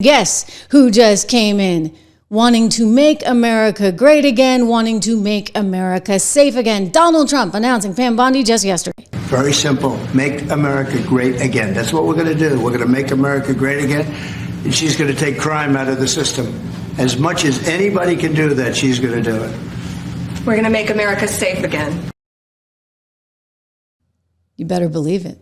Guess who just came in? Wanting to make America great again, wanting to make America safe again. Donald Trump announcing Pam Bondi just yesterday. Very simple. Make America great again. That's what we're going to do. We're going to make America great again. And she's going to take crime out of the system. As much as anybody can do that, she's going to do it. We're going to make America safe again. You better believe it.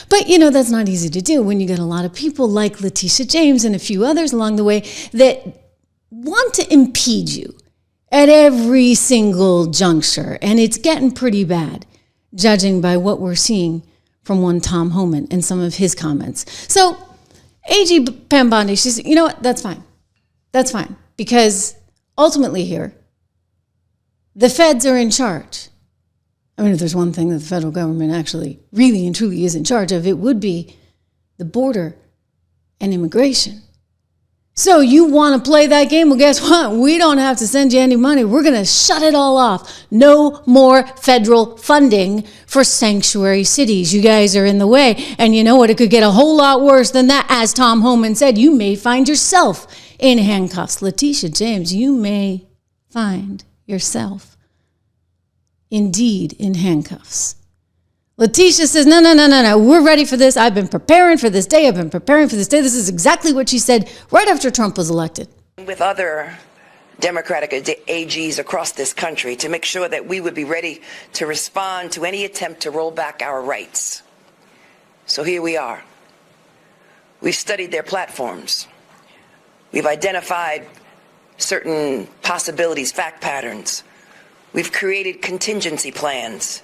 But, you know, that's not easy to do when you get a lot of people like Letitia James and a few others along the way that want to impede you at every single juncture. And it's getting pretty bad, judging by what we're seeing from one Tom Homan and some of his comments. So AG Pam Bondi, she said, you know what, that's fine. That's fine. Because ultimately here, the feds are in charge. I mean, if there's one thing that the federal government actually really and truly is in charge of, it would be the border and immigration. So you want to play that game? Well, guess what? We don't have to send you any money. We're going to shut it all off. No more federal funding for sanctuary cities. You guys are in the way. And you know what? It could get a whole lot worse than that. As Tom Homan said, you may find yourself in handcuffs. Letitia James, you may find yourself indeed in handcuffs. Letitia says, no, we're ready for this. I've been preparing for this day. This is exactly what she said right after Trump was elected. With other Democratic AGs across this country to make sure that we would be ready to respond to any attempt to roll back our rights. So here we are. We've studied their platforms. We've identified certain possibilities, fact patterns. We've created contingency plans.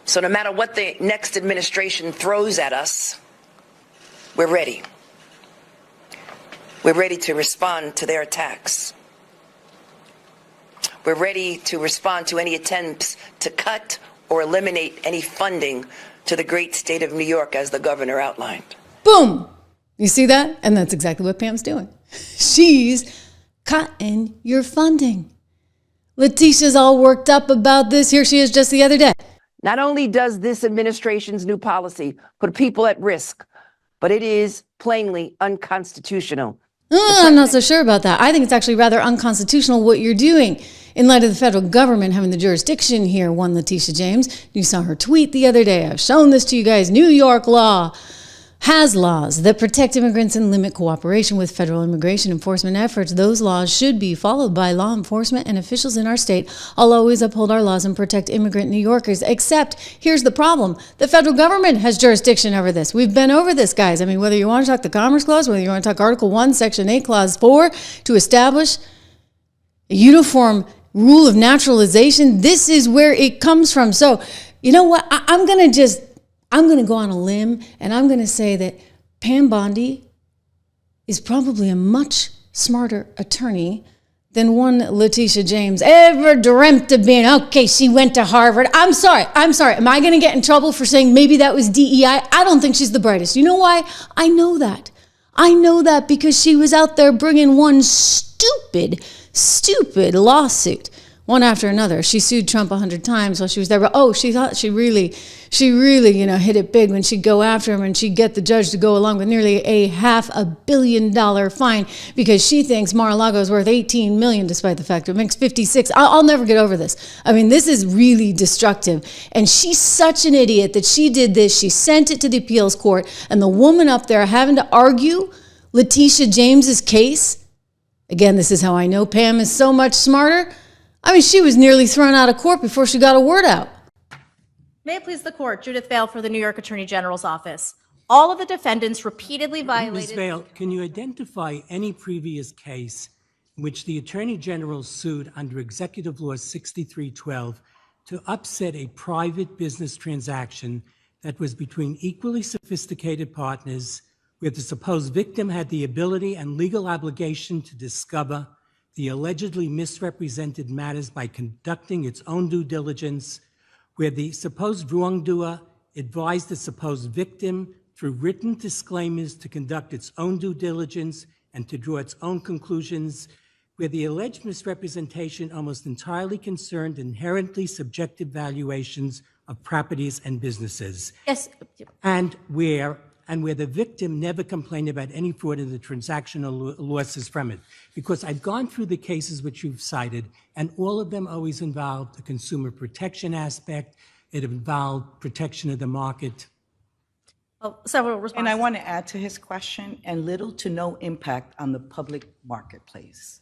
So no matter what the next administration throws at us, we're ready. We're ready to respond to their attacks. We're ready to respond to any attempts to cut or eliminate any funding to the great state of New York, as the governor outlined. Boom! You see that? And that's exactly what Pam's doing. She's cutting your funding. Letitia's all worked up about this. Here she is just the other day. Not only does this administration's new policy put people at risk, but it is plainly unconstitutional. I'm not so sure about that. I think it's actually rather unconstitutional what you're doing in light of the federal government having the jurisdiction here, one Letitia James. You saw her tweet the other day. I've shown this to you guys. New York law has laws that protect immigrants and limit cooperation with federal immigration enforcement efforts. Those laws should be followed by law enforcement and officials in our state. I'll always uphold our laws and protect immigrant New Yorkers, except here's the problem. The federal government has jurisdiction over this. We've been over this, guys. I mean, whether you want to talk the Commerce Clause, whether you want to talk Article 1, Section 8, Clause 4, to establish a uniform rule of naturalization, this is where it comes from. So, you know what? I'm going to go on a limb and I'm going to say that Pam Bondi is probably a much smarter attorney than one Letitia James ever dreamt of being. Okay, she went to Harvard. I'm sorry. Am I going to get in trouble for saying maybe that was DEI? I don't think she's the brightest. You know why? I know that because she was out there bringing one stupid lawsuit, one after another. She sued Trump 100 times while she was there. But she thought she really, hit it big when she'd go after him and she'd get the judge to go along with nearly a $500 million fine because she thinks Mar-a-Lago is worth $18 million, despite the fact it makes 56. I'll never get over this. I mean, this is really destructive. And she's such an idiot that she did this. She sent it to the appeals court, and the woman up there having to argue Letitia James's case. Again, this is how I know Pam is so much smarter. I mean, she was nearly thrown out of court before she got a word out. May it please the court, Judith Vail for the New York Attorney General's office. All of the defendants repeatedly violated... Ms. Vail, can you identify any previous case in which the Attorney General sued under Executive Law 6312 to upset a private business transaction that was between equally sophisticated partners, where the supposed victim had the ability and legal obligation to discover the allegedly misrepresented matters by conducting its own due diligence, where the supposed wrongdoer advised the supposed victim through written disclaimers to conduct its own due diligence and to draw its own conclusions, where the alleged misrepresentation almost entirely concerned inherently subjective valuations of properties and businesses. Yes. And where and where the victim never complained about any fraud in the transactional losses from it. Because I've gone through the cases which you've cited, and all of them always involved a consumer protection aspect. It involved protection of the market. Well, several responses. And I want to add to his question, and little to no impact on the public marketplace.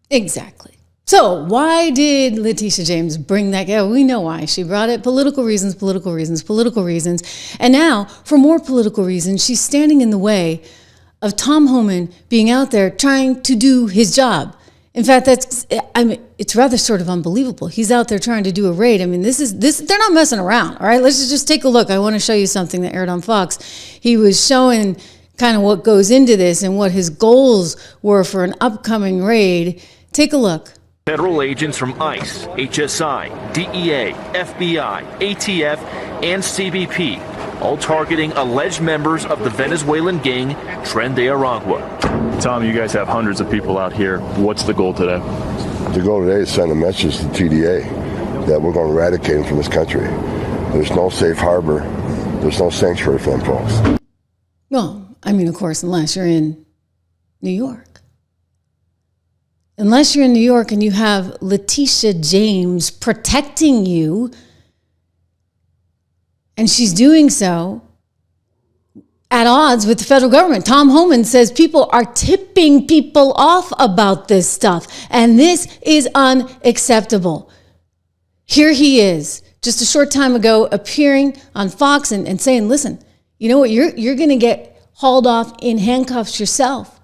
Exactly. So why did Letitia James bring that? Yeah, we know why she brought it. Political reasons, political reasons, political reasons. And now, for more political reasons, she's standing in the way of Tom Homan being out there trying to do his job. In fact, it's rather sort of unbelievable. He's out there trying to do a raid. I mean, they're not messing around. All right, let's just take a look. I want to show you something that aired on Fox. He was showing kind of what goes into this and what his goals were for an upcoming raid. Take a look. Federal agents from ICE, HSI, DEA, FBI, ATF, and CBP, all targeting alleged members of the Venezuelan gang Tren de Aragua. Tom, you guys have hundreds of people out here. What's the goal today? The goal today is send a message to TDA that we're going to eradicate them from this country. There's no safe harbor. There's no sanctuary for them folks. Well, I mean, of course, unless you're in New York. Unless you're in New York and you have Letitia James protecting you, and she's doing so at odds with the federal government. Tom Homan says people are tipping people off about this stuff, and this is unacceptable. Here he is, just a short time ago, appearing on Fox and saying, listen, you know what, you're going to get hauled off in handcuffs yourself.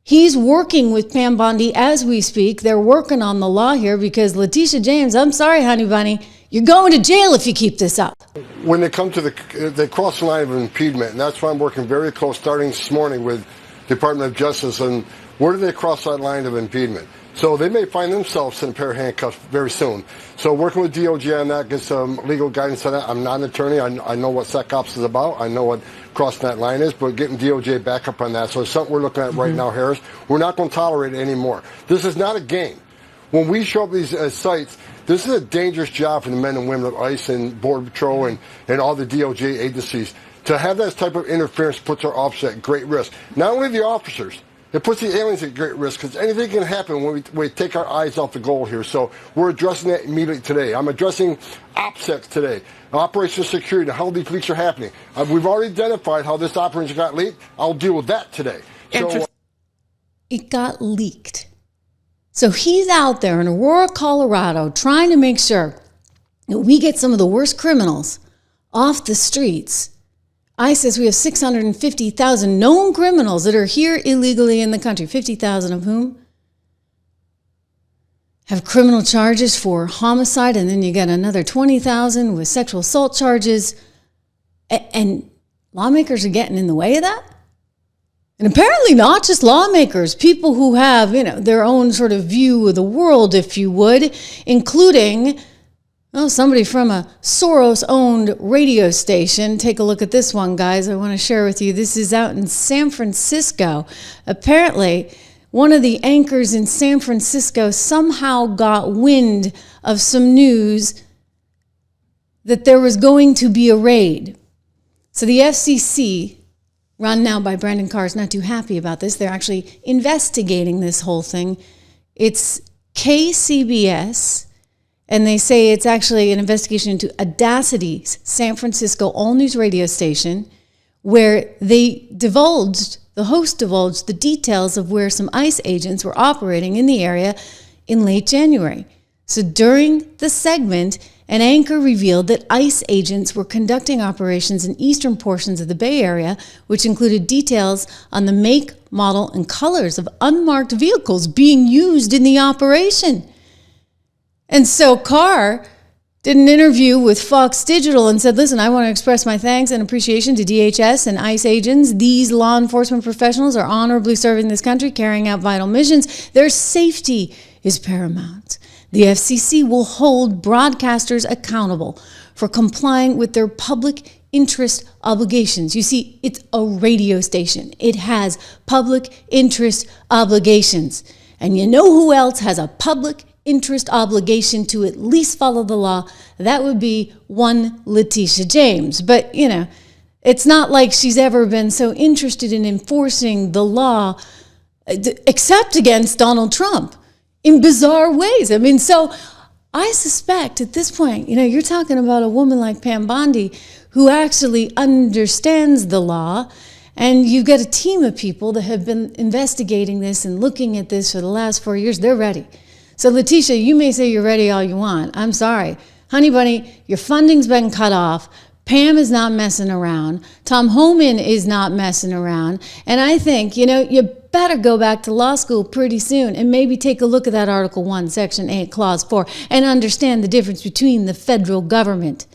He's working with Pam Bondi as we speak. They're working on the law here because Letitia James, I'm sorry, honey bunny, you're going to jail if you keep this up. When they come to they cross the line of impediment, and that's why I'm working very close, starting this morning with Department of Justice, and where do they cross that line of impediment? So they may find themselves in a pair of handcuffs very soon. So working with DOJ on that, get some legal guidance on that. I'm not an attorney. I know what SecOps is about. I know what crossing that line is, but getting DOJ back up on that. So it's something we're looking at right now, Harris. We're not going to tolerate it anymore. This is not a game. When we show up these sites, this is a dangerous job for the men and women of ICE and Border Patrol and all the DOJ agencies. To have that type of interference puts our officers at great risk. Not only the officers, it puts the aliens at great risk because anything can happen when we take our eyes off the goal here. So we're addressing that immediately today. I'm addressing OPSEC today, operational security, how these leaks are happening. We've already identified how this operation got leaked. I'll deal with that today. So, it got leaked. So he's out there in Aurora, Colorado, trying to make sure that we get some of the worst criminals off the streets. ICE says we have 650,000 known criminals that are here illegally in the country, 50,000 of whom have criminal charges for homicide, and then you get another 20,000 with sexual assault charges. And lawmakers are getting in the way of that? And apparently not just lawmakers, people who have, their own sort of view of the world, if you would, including somebody from a Soros-owned radio station. Take a look at this one, guys. I want to share with you. This is out in San Francisco. Apparently, one of the anchors in San Francisco somehow got wind of some news that there was going to be a raid. So the FCC, run now by Brandon Carr, is not too happy about this. They're actually investigating this whole thing. It's KCBS. And they say it's actually an investigation into Audacity's San Francisco all-news radio station, where the host divulged the details of where some ICE agents were operating in the area in late January. So during the segment, an anchor revealed that ICE agents were conducting operations in eastern portions of the Bay Area, which included details on the make, model, and colors of unmarked vehicles being used in the operation. And so Carr did an interview with Fox Digital and said, listen, I want to express my thanks and appreciation to DHS and ICE agents. These law enforcement professionals are honorably serving this country, carrying out vital missions. Their safety is paramount. The FCC will hold broadcasters accountable for complying with their public interest obligations. You see, it's a radio station. It has public interest obligations. And you know who else has a public interest obligation to at least follow the law? That would be one Letitia James. But, It's not like she's ever been so interested in enforcing the law, except against Donald Trump in bizarre ways. I mean, so I suspect at this point, you're talking about a woman like Pam Bondi who actually understands the law, and you've got a team of people that have been investigating this and looking at this for the last 4 years. They're ready. So Letitia, you may say you're ready all you want. I'm sorry. Honey bunny, your funding's been cut off. Pam is not messing around. Tom Homan is not messing around. And I think, you better go back to law school pretty soon and maybe take a look at that Article 1, Section 8, Clause 4, and understand the difference between the federal government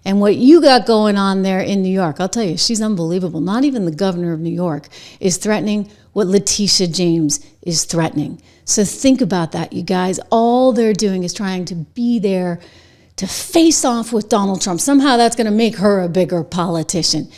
and what you got going on there in New York. I'll tell you, she's unbelievable. Not even the governor of New York is threatening what Letitia James is threatening. So think about that, you guys. All they're doing is trying to be there to face off with Donald Trump. Somehow that's going to make her a bigger politician.